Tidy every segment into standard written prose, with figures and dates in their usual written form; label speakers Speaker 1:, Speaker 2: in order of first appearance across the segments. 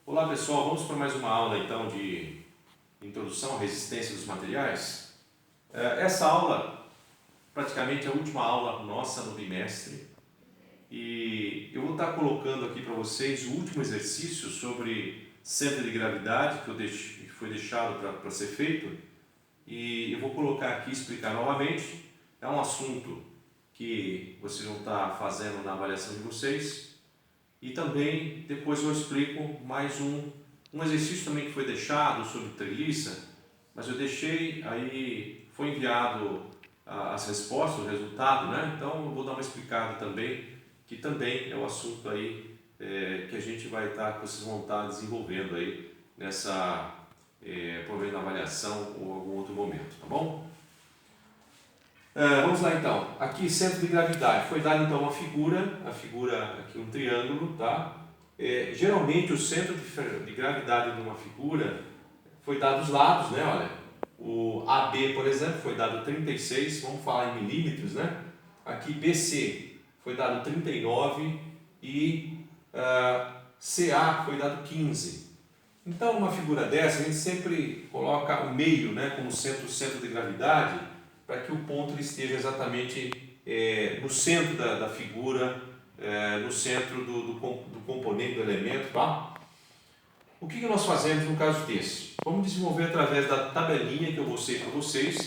Speaker 1: Olá pessoal, vamos para mais uma aula então de introdução à resistência dos materiais. Essa aula praticamente é a última aula nossa no bimestre e eu vou estar colocando aqui para vocês o último exercício sobre centro de gravidade que foi deixado para ser feito, e eu vou colocar aqui e explicar novamente. É um assunto que vocês vão estar fazendo na avaliação de vocês. E também depois eu explico mais um exercício também que foi deixado sobre treliça, mas eu deixei aí, foi enviado as respostas, o resultado, né? Então eu vou dar uma explicada também, que também é um assunto aí que a gente vai estar, que vocês vão estar desenvolvendo aí nessa, provavelmente na avaliação ou algum outro momento, tá bom? Vamos lá então, aqui centro de gravidade, foi dada então uma figura, a figura aqui um triângulo, tá? Geralmente o centro de gravidade de uma figura foi dado os lados, né? Olha, o AB, por exemplo, foi dado 36, vamos falar em milímetros, né? Aqui BC foi dado 39 e CA foi dado 15. Então uma figura dessa a gente sempre coloca o meio, né, como centro de gravidade, para que o ponto esteja exatamente no centro da figura, no centro do componente, do elemento. Tá? O que nós fazemos no caso desse? Vamos desenvolver através da tabelinha que eu mostrei para vocês,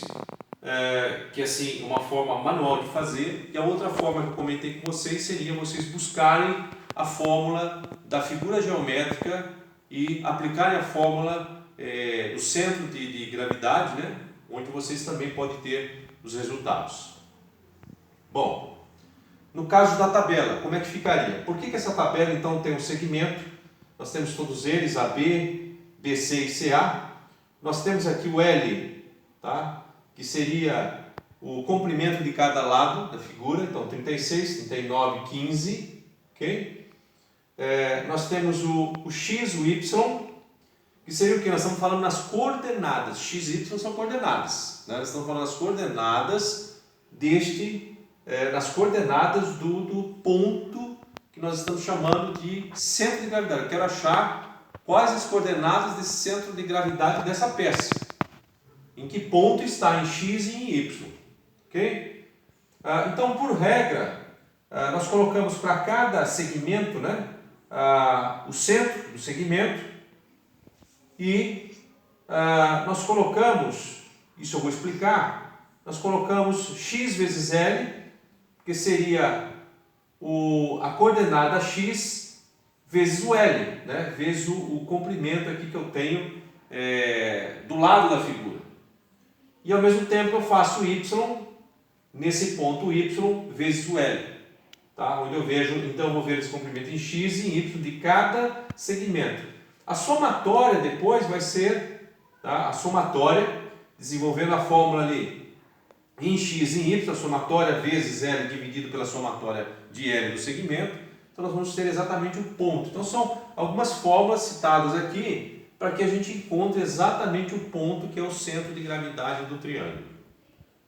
Speaker 1: que é assim, uma forma manual de fazer, e a outra forma que eu comentei com vocês seria vocês buscarem a fórmula da figura geométrica e aplicarem a fórmula do centro de gravidade, né? Onde vocês também podem ter os resultados. Bom, no caso da tabela, como é que ficaria? Por que essa tabela então tem um segmento? Nós temos todos eles, AB, BC e CA. Nós temos aqui o L, tá? Que seria o comprimento de cada lado da figura, então 36, 39, 15, ok? Nós temos o X, o Y, que seria o que? Nós estamos falando nas coordenadas, x e y são coordenadas, né? Nós estamos falando nas coordenadas nas coordenadas do ponto que nós estamos chamando de centro de gravidade. Eu quero achar quais as coordenadas desse centro de gravidade dessa peça, em que ponto está em x e em y, ok? Então, por regra, nós colocamos para cada segmento, né, o centro do segmento. E nós colocamos, isso eu vou explicar, nós colocamos x vezes L, que seria a coordenada x vezes o L, né? Vezes o comprimento aqui que eu tenho do lado da figura. E ao mesmo tempo eu faço y, nesse ponto y vezes o L. Tá? Onde eu vejo, então eu vou ver esse comprimento em x e em y de cada segmento. A somatória depois vai ser, tá? A somatória, desenvolvendo a fórmula ali em x e em y, a somatória vezes L dividido pela somatória de L do segmento. Então nós vamos ter exatamente o ponto. Então são algumas fórmulas citadas aqui para que a gente encontre exatamente o ponto que é o centro de gravidade do triângulo.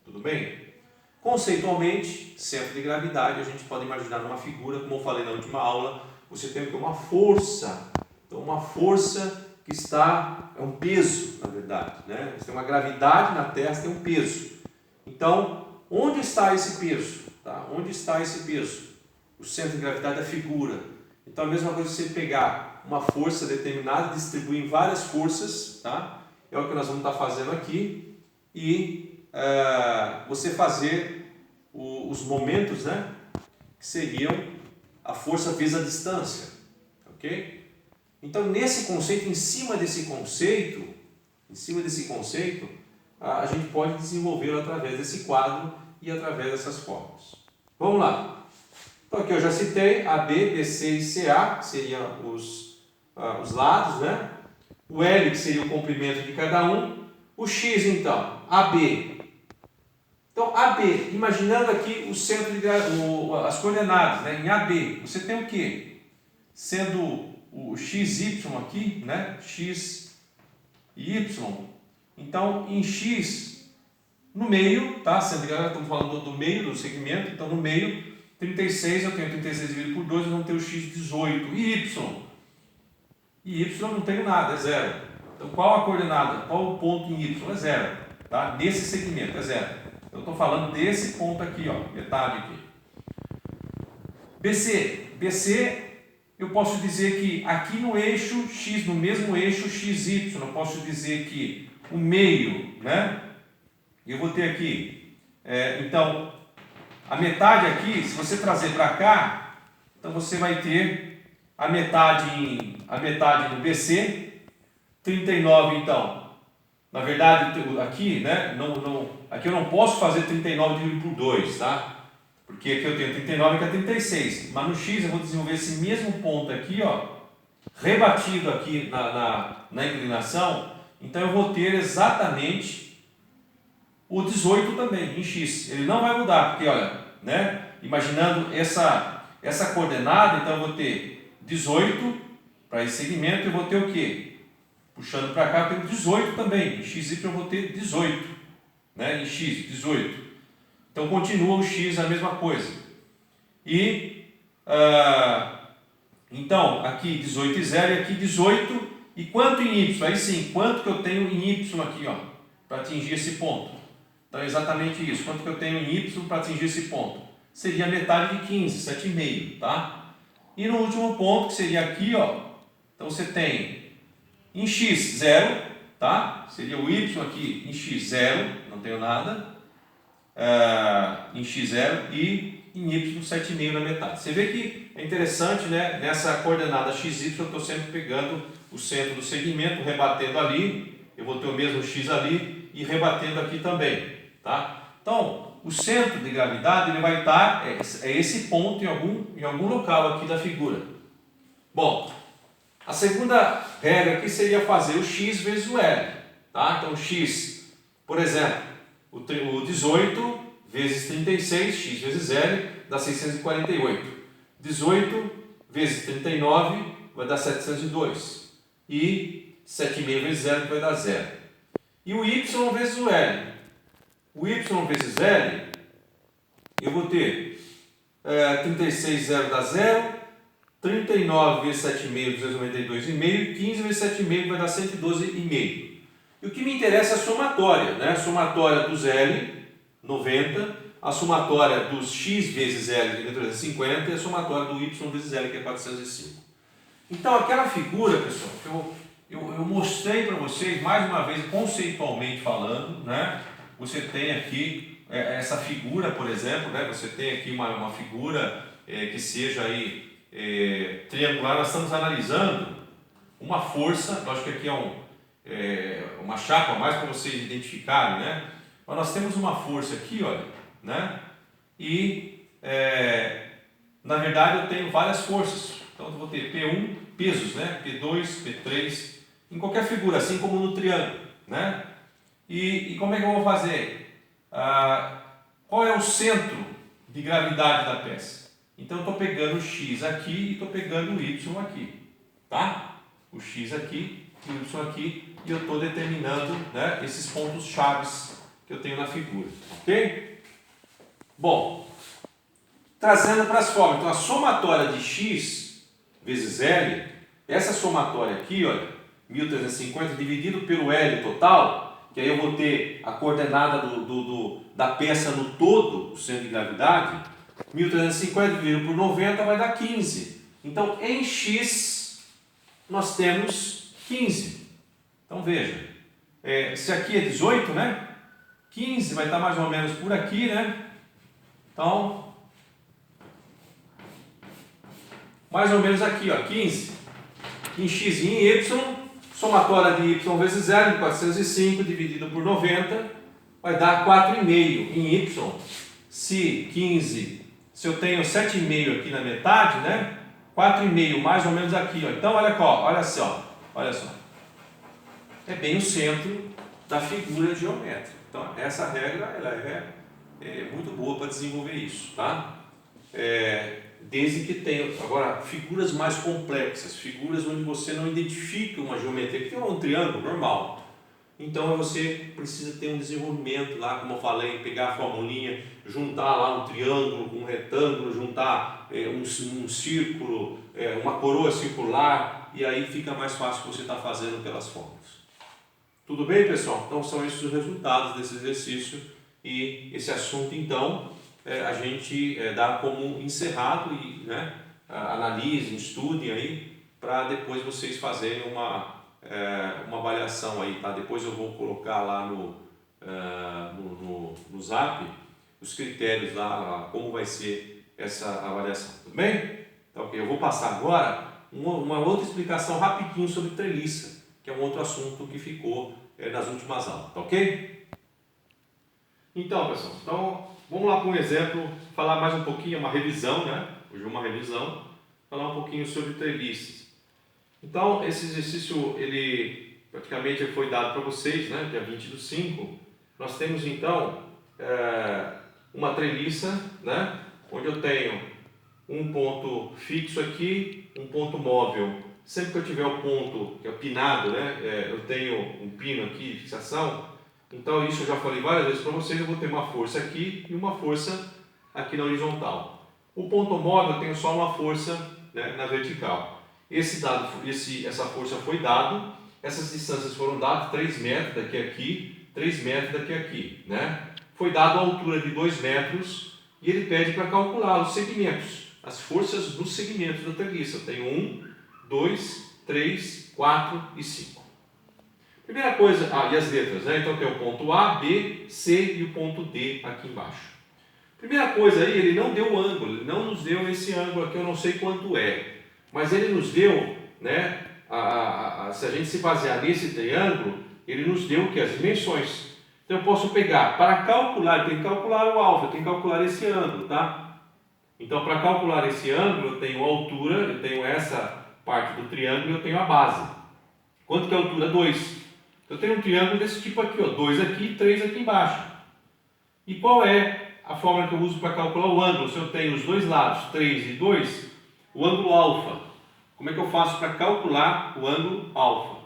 Speaker 1: Tudo bem? Conceitualmente, centro de gravidade a gente pode imaginar numa figura, como eu falei na última aula, você tem uma força. Então, uma força que está, é um peso, na verdade, né? Você tem uma gravidade na Terra, você tem um peso. Então, onde está esse peso? Tá? Onde está esse peso? O centro de gravidade da figura. Então, a mesma coisa você pegar uma força determinada e distribuir em várias forças, tá? É o que nós vamos estar fazendo aqui, e você fazer os momentos, né? Que seriam a força vezes a distância, ok? Então, nesse conceito, em cima desse conceito, a gente pode desenvolvê-lo através desse quadro e através dessas fórmulas. Vamos lá. Então, aqui eu já citei AB, BC e CA, que seriam os lados, né? O L, que seria o comprimento de cada um. O X, então, AB. Então, AB, imaginando aqui o centro as coordenadas, né? Em AB, você tem o quê? Sendo o XY aqui, né? X e Y. Então, em X, no meio, tá? Estamos falando do meio do segmento, então no meio, 36, eu tenho 36 dividido por 2, eu vou ter o X18. E Y? e y não tenho nada, é zero. Então qual a coordenada? Qual o ponto em y? É zero. Tá? Nesse segmento é zero. Eu estou falando desse ponto aqui, ó, metade aqui. BC eu posso dizer que aqui no eixo x, no mesmo eixo xy, eu posso dizer que o meio, né? Eu vou ter aqui, então, a metade aqui, se você trazer para cá, então você vai ter a metade no BC, 39 então. Na verdade, aqui, né, aqui eu não posso fazer 39 dividido por 2, tá? Porque aqui eu tenho 39 que é 36. Mas no x eu vou desenvolver esse mesmo ponto aqui, ó, rebatido aqui na inclinação. Então eu vou ter exatamente o 18 também em x. Ele não vai mudar, porque olha, né, imaginando essa coordenada, então eu vou ter 18 para esse segmento, eu vou ter o quê? Puxando para cá, eu tenho 18 também. Em xy eu vou ter 18. Né? Em x, 18. Então continua o x a mesma coisa. E então aqui 18 e 0 e aqui 18. E quanto em y? Aí sim, quanto que eu tenho em y aqui, ó, para atingir esse ponto? Então é exatamente isso. Quanto que eu tenho em y para atingir esse ponto? Seria metade de 15, 7,5, tá? E no último ponto, que seria aqui, ó, então você tem em x 0, tá? Seria o y aqui em x 0, não tenho nada. Em x 0 e em y 7,5 na metade. Você vê que é interessante, né? Nessa coordenada xy eu estou sempre pegando o centro do segmento, rebatendo ali, eu vou ter o mesmo x ali e rebatendo aqui também, tá? Então, o centro de gravidade ele vai estar, é esse ponto em algum local aqui da figura. Bom, a segunda regra aqui seria fazer o x vezes o L, tá? Então, x, por exemplo, o 18 vezes 36, x vezes L, dá 648. 18 vezes 39 vai dar 702. E 7,5 vezes 0 vai dar 0. E o y vezes o L. O y vezes L, eu vou ter 36, 0 dá 0. 39 vezes 7,5, 292,5. E 15 vezes 7,5 vai dar 112,5. E o que me interessa é a somatória, né? A somatória dos L, 90, a somatória dos x vezes L, que é 350, e a somatória do y vezes L, que é 405. Então, aquela figura, pessoal, que eu mostrei para vocês, mais uma vez, conceitualmente falando, né? Você tem aqui essa figura, por exemplo, né? Você tem aqui uma figura que seja aí triangular. Nós estamos analisando uma força, lógico que aqui é uma chapa mais para vocês identificarem, né? Mas nós temos uma força aqui, olha, né? E na verdade eu tenho várias forças. Então eu vou ter P1, pesos, né? P2, P3, em qualquer figura, assim como no triângulo, né? E como é que eu vou fazer? Qual é o centro de gravidade da peça? Então eu estou pegando o x aqui e estou pegando o y aqui, tá? O x aqui e o y aqui, e eu estou determinando, né, esses pontos chaves que eu tenho na figura, ok? Bom, trazendo para as formas, então a somatória de x vezes L, essa somatória aqui, olha, 1350 dividido pelo L total, que aí eu vou ter a coordenada da peça no todo, o centro de gravidade, 1350 dividido por 90 vai dar 15. Então, em x, nós temos 15. Então, veja, se aqui é 18, né? 15 vai estar mais ou menos por aqui, né? Então, mais ou menos aqui, ó, 15. Em x e em y, somatória de y vezes 0, 405 dividido por 90, vai dar 4,5 em y. Se eu tenho 7,5 aqui na metade, né? 4,5 mais ou menos aqui, ó. Então, olha só. É bem o centro da figura geométrica. Então, essa regra ela é muito boa para desenvolver isso, tá? Desde que tenha, agora, figuras mais complexas, figuras onde você não identifica uma geometria, que tem um triângulo normal. Então você precisa ter um desenvolvimento lá, como eu falei, pegar a formulinha, juntar lá um triângulo com um retângulo, juntar um círculo, uma coroa circular, e aí fica mais fácil você estar fazendo pelas fórmulas. Tudo bem, pessoal? Então são esses os resultados desse exercício e esse assunto, então, a gente dá como encerrado e, né, analisem, estudem aí, para depois vocês fazerem uma avaliação aí, tá? Depois eu vou colocar lá no Zap os critérios lá, como vai ser essa avaliação, tudo bem? Então, ok, eu vou passar agora uma outra explicação rapidinho sobre treliça, que é um outro assunto que ficou nas últimas aulas, tá ok? Então, pessoal, vamos lá para um exemplo, falar mais um pouquinho, uma revisão, né? Hoje uma revisão, falar um pouquinho sobre treliças. Então, esse exercício, ele praticamente foi dado para vocês, né? Dia 20/5. Nós temos, então, uma treliça, né? Onde eu tenho um ponto fixo aqui, um ponto móvel. Sempre que eu tiver o ponto que é pinado, né? Eu tenho um pino aqui, fixação. Então, isso eu já falei várias vezes para vocês, eu vou ter uma força aqui e uma força aqui na horizontal. O ponto móvel eu tenho só uma força, né, na vertical. Essa força foi dada, essas distâncias foram dadas, 3 metros daqui a aqui, 3 metros daqui a aqui, né? Foi dado a altura de 2 metros e ele pede para calcular os segmentos, as forças dos segmentos da treliça. Eu tenho 1, 2, 3, 4 e 5. Primeira coisa, e as letras, né? Então tem o ponto A, B, C e o ponto D aqui embaixo. Primeira coisa aí, ele não deu o ângulo, ele não nos deu esse ângulo aqui, eu não sei quanto é, mas ele nos deu, né? Se a gente se basear nesse triângulo, ele nos deu o que? As dimensões. Então eu posso pegar, para calcular, eu tenho que calcular o alfa, eu tenho que calcular esse ângulo, tá? Então para calcular esse ângulo, eu tenho a altura, eu tenho essa parte do triângulo e eu tenho a base. Quanto que é a altura? 2. Eu tenho um triângulo desse tipo aqui, ó, 2 aqui e 3 aqui embaixo. E qual é a fórmula que eu uso para calcular o ângulo? Se eu tenho os dois lados, 3 e 2, o ângulo alfa. Como é que eu faço para calcular o ângulo alfa?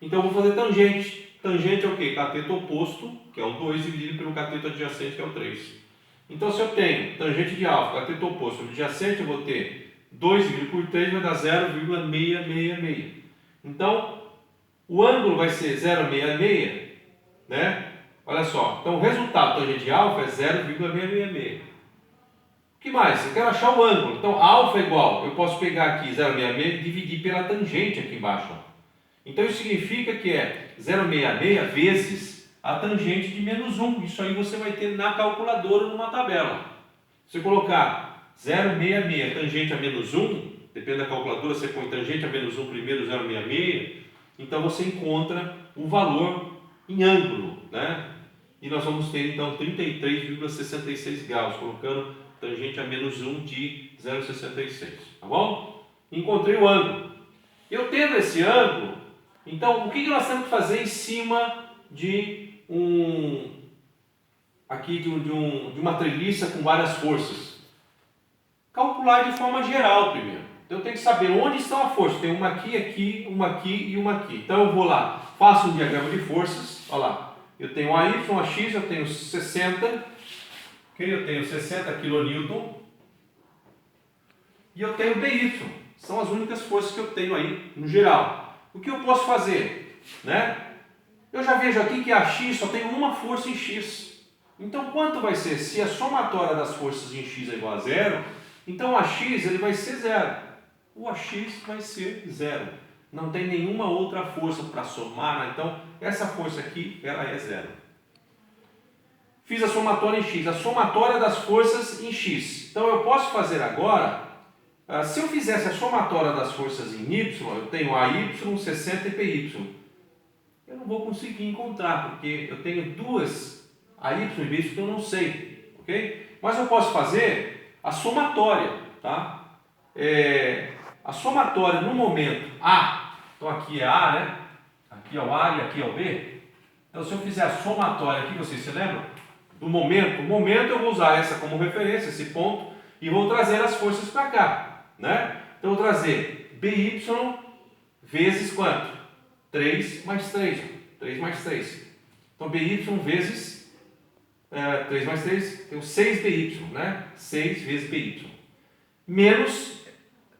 Speaker 1: Então eu vou fazer tangente. Tangente é o quê? Cateto oposto, que é o 2, dividido pelo cateto adjacente, que é o 3. Então se eu tenho tangente de alfa, cateto oposto, adjacente, eu vou ter 2 dividido por 3 vai dar 0,666. Então, o ângulo vai ser 0,66, né? Olha só, então o resultado tangente de alfa é 0,666. O que mais? Eu quero achar o ângulo. Então, alfa é igual, eu posso pegar aqui 0,66 e dividir pela tangente aqui embaixo. Ó. Então, isso significa que é 0,66 vezes a tangente de menos 1. Isso aí você vai ter na calculadora numa tabela. Se eu colocar 0,66 tangente a menos 1, depende da calculadora, você põe tangente a menos 1 primeiro, 0,66, então você encontra o valor em ângulo, né? E nós vamos ter então 33,66 graus, colocando tangente a menos 1 de 0,66, tá bom? Encontrei o ângulo. Eu tendo esse ângulo, então o que nós temos que fazer em cima de uma treliça com várias forças? Calcular de forma geral primeiro. Então eu tenho que saber onde estão as forças. Tem uma aqui, uma aqui e uma aqui. Então eu vou lá, faço um diagrama de forças. Olha lá, eu tenho AY, AX, eu tenho 60, okay? Eu tenho 60 kN e eu tenho BY. São as únicas forças que eu tenho aí no geral. O que eu posso fazer? Né? Eu já vejo aqui que a AX só tem uma força em X. Então quanto vai ser? Se a somatória das forças em X é igual a 0, então o AX ele vai ser 0. O AX vai ser 0. Não tem nenhuma outra força para somar, né? Então essa força aqui ela é 0. Fiz a somatória em X, a somatória das forças em X. Então eu posso fazer agora, se eu fizesse a somatória das forças em Y, eu tenho AY, 60 e PY. Eu não vou conseguir encontrar, porque eu tenho duas AY e BY que eu não sei, ok? Mas eu posso fazer a somatória, tá? A somatória no momento A, então aqui é A, né? Aqui é o A e aqui é o B. Então se eu fizer a somatória aqui, vocês se lembram? Do momento, eu vou usar essa como referência, esse ponto, e vou trazer as forças para cá, né? Então eu vou trazer BY vezes quanto? 3 mais 3, 3 mais 3. Então BY vezes 3 mais 3, tem 6BY, né? 6 vezes BY. Menos,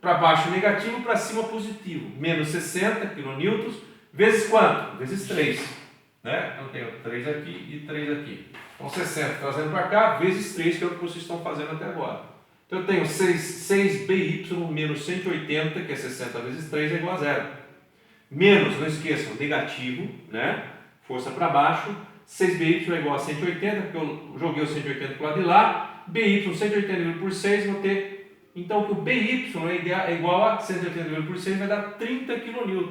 Speaker 1: para baixo negativo, para cima positivo. Menos 60 kN, vezes quanto? Vezes 3. Né? Então, tenho 3 aqui e 3 aqui. Então, 60 trazendo para cá, vezes 3, que é o que vocês estão fazendo até agora. Então, eu tenho 6BY menos 180, que é 60 vezes 3, é igual a 0. Menos, não esqueçam, negativo, né? Força para baixo. 6BY é igual a 180, porque eu joguei o 180 para o lado de lá. BY, 180 dividido por 6, vou ter... Então, que o BY é igual a 180 dividido por 6, vai dar 30 kN.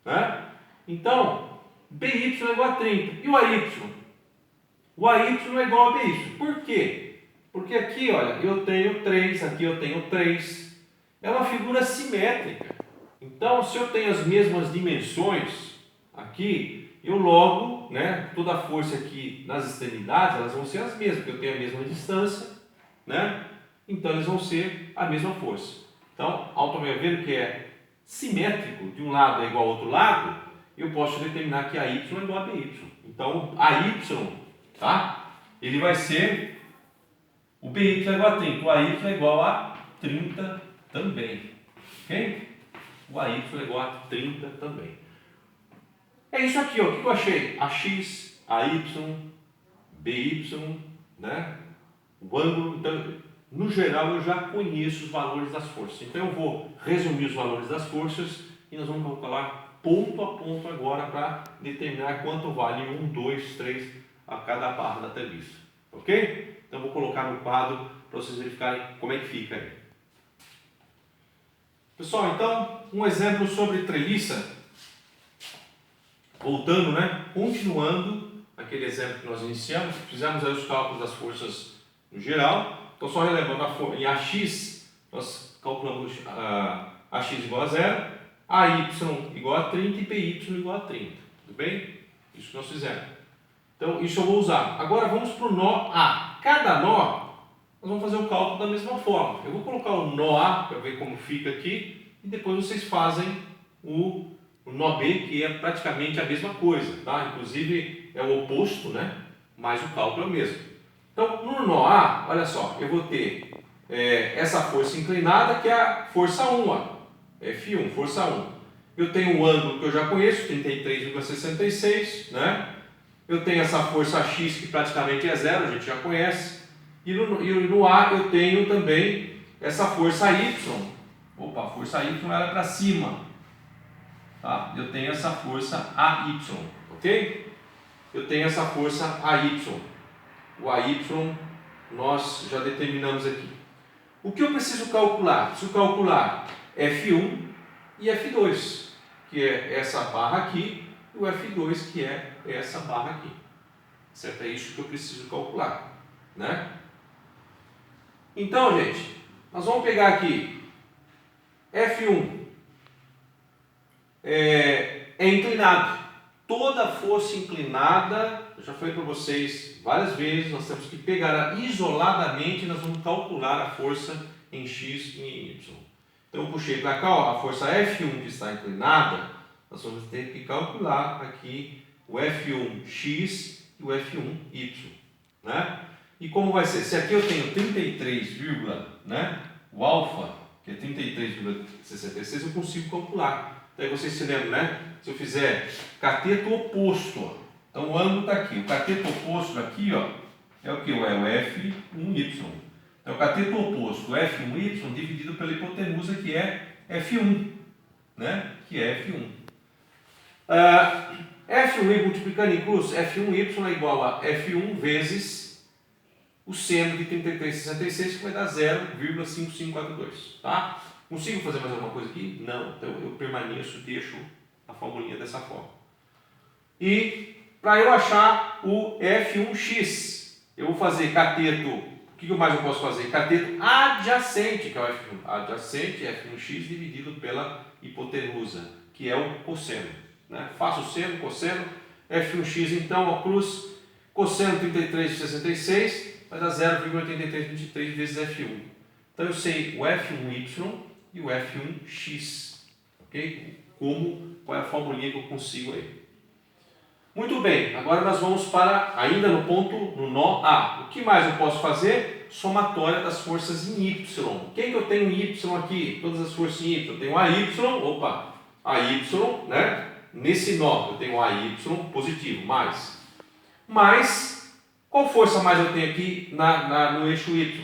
Speaker 1: Né? Então, BY é igual a 30. E o AY? O AY é igual a BY. Por quê? Porque aqui, olha, eu tenho 3, aqui eu tenho 3. É uma figura simétrica. Então, se eu tenho as mesmas dimensões aqui, eu logo, né, toda a força aqui nas extremidades, elas vão ser as mesmas, porque eu tenho a mesma distância, né? Então, eles vão ser a mesma força. Então, ao também vendo que é simétrico, de um lado é igual ao outro lado, eu posso determinar que AY é igual a BY. Então, AY, tá? Ele vai ser, o BY é igual a 30, o AY é igual a 30 também. Ok? O AY é igual a 30 também. É isso aqui, ó. O que eu achei? AX, AY, BY, né? O ângulo. Então, no geral, eu já conheço os valores das forças. Então, eu vou resumir os valores das forças e nós vamos calcular ponto a ponto agora para determinar quanto vale 1, 2, 3 a cada barra da treliça. Ok? Então, eu vou colocar no quadro para vocês verificarem como é que fica aí. Pessoal, então, um exemplo sobre treliça. Voltando, né? Continuando aquele exemplo que nós iniciamos, fizemos aí os cálculos das forças no geral. Então, só relembrando, em AX, nós calculamos AX igual a 0, AY igual a 30 e BY igual a 30. Tudo bem? Isso que nós fizemos. Então, isso eu vou usar. Agora, vamos para o nó A. Cada nó, nós vamos fazer o cálculo da mesma forma. Eu vou colocar o nó A, para ver como fica aqui, e depois vocês fazem o nó B, que é praticamente a mesma coisa, tá? Inclusive é o oposto, né? Mas o cálculo é o mesmo. Então, no nó A, olha só, eu vou ter essa força inclinada, que é a força 1, ó, F1, força 1. Eu tenho o ângulo que eu já conheço, 33,66, né? Eu tenho essa força X, que praticamente é zero, a gente já conhece. E no A eu tenho também essa força Y. Opa, a força Y era para cima. Tá? Eu tenho essa força AY, ok? Eu tenho essa força AY. O AY nós já determinamos aqui. O que eu preciso calcular? Preciso calcular F1 e F2, que é essa barra aqui, e o F2, que é essa barra aqui. Certo? É isso que eu preciso calcular, né? Então, gente, nós vamos pegar aqui F1 é inclinado. Toda força inclinada, eu já falei para vocês várias vezes, nós temos que pegar isoladamente e nós vamos calcular a força em X e em Y. Então eu puxei para cá, ó, a força F1 que está inclinada, nós vamos ter que calcular aqui o F1x e o F1y. Né? E como vai ser? Se aqui eu tenho 33, né? O alfa, que é 33,66, eu consigo calcular. Então aí vocês se lembram, né? Se eu fizer cateto oposto, ó. Então o ângulo está aqui. O cateto oposto aqui, ó, é o que? É o F1y. Então o cateto oposto, o F1y, dividido pela hipotenusa, que é F1. Né? Que é F1. F1y multiplicando em cruz, F1y é igual a F1 vezes o seno de 33,66, que vai dar 0,5542. Tá? Consigo fazer mais alguma coisa aqui? Não. Então eu permaneço, deixo a formulinha dessa forma. E para eu achar o F1x, eu vou fazer cateto. O que mais eu posso fazer? Cateto adjacente, que é o F1. Adjacente, F1x dividido pela hipotenusa, que é o cosseno. Né? Faço o seno, cosseno, F1x então, a cruz, cosseno 33,66, vai dar 0,8323 vezes F1. Então eu sei o F1y e o F1x. Ok? Qual é a formulinha que eu consigo aí? Muito bem, agora nós vamos para, ainda no ponto, no nó A. O que mais eu posso fazer? Somatória das forças em Y. Quem que eu tenho em Y aqui? Todas as forças em Y. Eu tenho AY, opa, AY, né? Nesse nó eu tenho AY positivo, mais, qual força mais eu tenho aqui no eixo Y?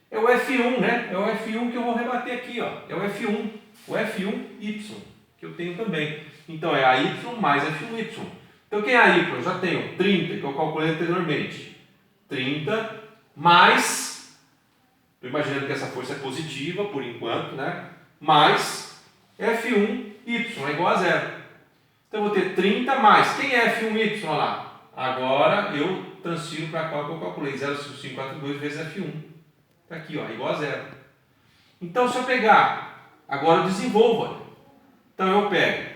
Speaker 1: É o F1, né? É o F1 que eu vou rebater aqui, ó. É o F1, Y, que eu tenho também. Então é AY mais F1Y. Então quem é AY? Eu já tenho 30, que eu calculei anteriormente. 30 mais, estou imaginando que essa força é positiva por enquanto, né? Mais F1Y é igual a zero. Então eu vou ter 30 mais, quem é F1Y? Olha lá. Agora eu transfiro para qual que eu calculei, 0,5542 vezes F1. Está aqui, ó, igual a zero. Então se eu pegar, agora eu desenvolvo. Olha. Então eu pego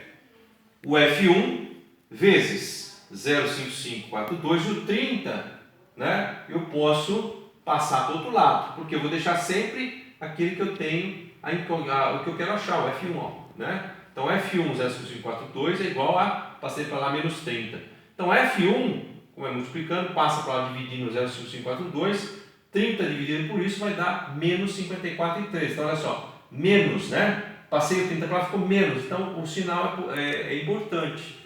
Speaker 1: o F1 vezes 0,5542 e o 30, né? Eu posso passar para o outro lado, porque eu vou deixar sempre aquele que eu tenho, o que eu quero achar, o F1, ó, né? Então F1 0,5542 é igual a, passei para lá, menos 30. Então F1, como é multiplicando, passa para lá dividindo 0,5542, 30 dividido por isso vai dar menos 54,3. Então olha só, menos, né? Passei o 30 para lá, ficou menos, então o sinal é importante.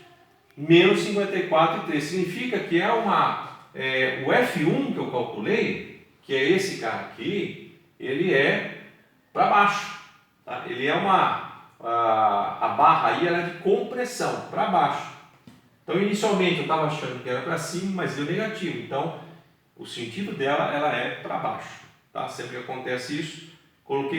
Speaker 1: Menos 54,3 significa que o F1 que eu calculei, que é esse cara aqui, ele é para baixo. Tá? Ele é a barra aí ela é de compressão, para baixo. Então inicialmente eu estava achando que era para cima, mas deu negativo. Então o sentido dela ela é para baixo. Tá? Sempre que acontece isso,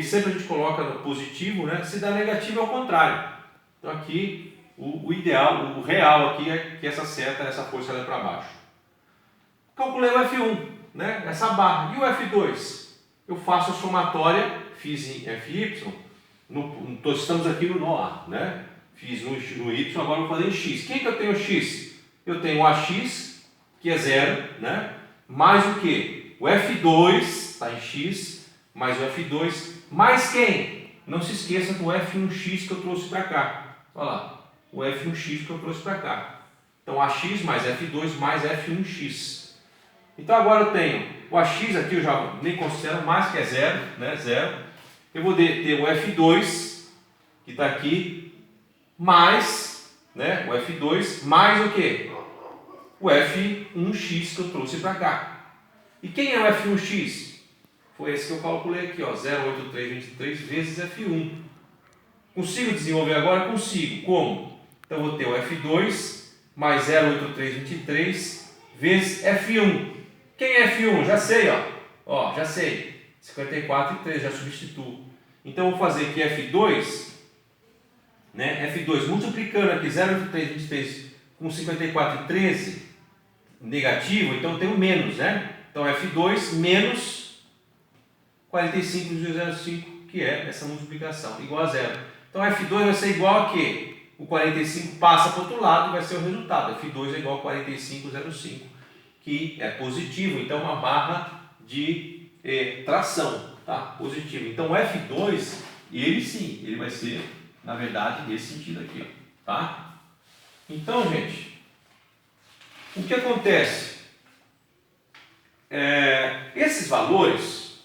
Speaker 1: sempre a gente coloca no positivo, né? Se dá negativo é o contrário. Então aqui o ideal, o real aqui é que essa força ela é para baixo. Calculei o F1, né? Essa barra. E o F2? Eu faço a somatória, fiz em FY, estamos aqui no nó A, né? Fiz no Y, agora eu vou fazer em X. Quem que eu tenho X? Eu tenho o AX, que é zero, né? Mais o que? O F2 está em X, mais o F2, mais quem? Não se esqueça do F1x que eu trouxe para cá. Olha lá, o F1x que eu trouxe para cá. Então AX mais F2 mais F1x. Então agora eu tenho o AX aqui, eu já nem considero mais, que é zero, né? Zero. Eu vou ter o F2, que está aqui, mais, né? O F2, mais o que? O F1x que eu trouxe para cá. E quem é o F1x? Foi esse que eu calculei aqui, ó, 0,8323 vezes F1. Consigo desenvolver agora? Consigo. Como? Então eu vou ter o F2 mais 0,8323 vezes F1. Quem é F1? Já sei, ó, já sei. 54,3, já substituo. Então eu vou fazer aqui F2, né? F2 multiplicando aqui 0,8323 com 54,13 negativo, então eu tenho menos, né? Então F2 menos 45,05, que é essa multiplicação, igual a zero. Então F2 vai ser igual a quê? O 45 passa para o outro lado e vai ser o resultado. F2 é igual a 45,05, que é positivo, então uma barra de tração, tá? Positivo. Então o F2, ele sim, ele vai ser, na verdade, nesse sentido aqui, ó, tá? Então, gente, o que acontece? Esses valores,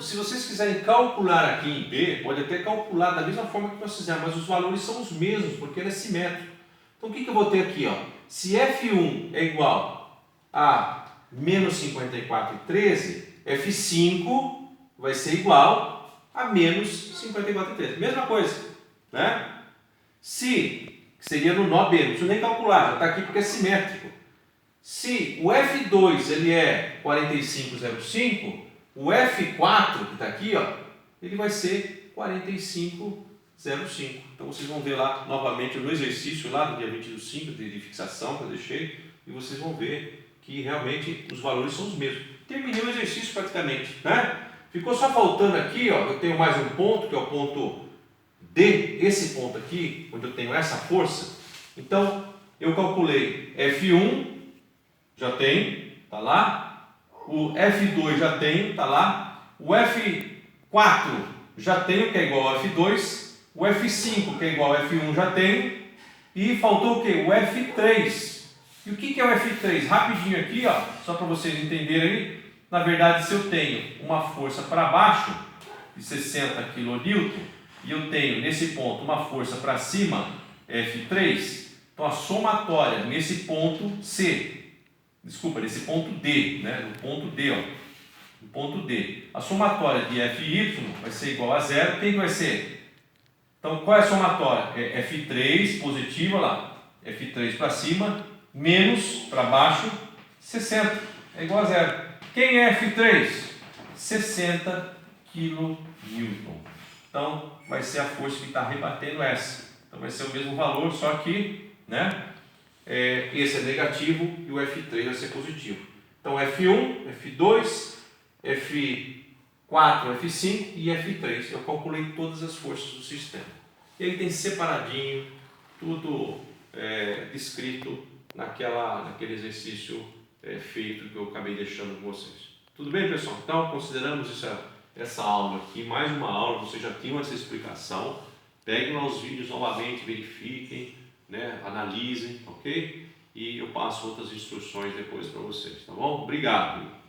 Speaker 1: se vocês quiserem calcular aqui em B, pode até calcular da mesma forma que nós fizemos, mas os valores são os mesmos, porque ele é simétrico. Então o que eu vou ter aqui? Ó? Se F1 é igual a menos 54,13, F5 vai ser igual a menos 54,13. Mesma coisa, né? Seria no nó B, não preciso nem calcular, já está aqui porque é simétrico. Se o F2 ele é 45,05, o F4 que está aqui, ó, ele vai ser 45,05. Então vocês vão ver lá novamente no exercício lá do dia 20/5 de fixação que eu deixei, e vocês vão ver que realmente os valores são os mesmos. Terminei o exercício praticamente, né? Ficou só faltando aqui, ó, eu tenho mais um ponto, que é o ponto D, esse ponto aqui, onde eu tenho essa força. Então eu calculei F1, já tem, tá lá. O F2 já tem, tá lá. O F4 já tem, que é igual ao F2. O F5, que é igual ao F1, já tem.
Speaker 2: E faltou o que? O F3. E o que é o F3? Rapidinho aqui, ó, só para vocês entenderem. Na verdade, se eu tenho uma força para baixo de 60 kN e eu tenho nesse ponto uma força para cima, F3, então a somatória nesse ponto C, desculpa, nesse ponto D, né? No ponto D, ó, no ponto D, a somatória de Fy vai ser igual a zero. Quem que vai ser? Então, qual é a somatória? É F3 positiva lá, F3 para cima, menos para baixo, 60, é igual a zero. Quem é F3? 60 kN. Então, vai ser a força que está rebatendo essa. Então, vai ser o mesmo valor, só que, né? Esse é negativo e o F3 vai ser positivo. Então, F1, F2, F4, F5 e F3. Eu calculei todas as forças do sistema. E ele tem separadinho, tudo descrito naquele exercício feito que eu acabei deixando com vocês. Tudo bem, pessoal? Então, consideramos essa aula aqui, mais uma aula, vocês já tinham essa explicação. Peguem lá os vídeos novamente, verifiquem, né? Analisem, ok? E eu passo outras instruções depois para vocês, tá bom? Obrigado!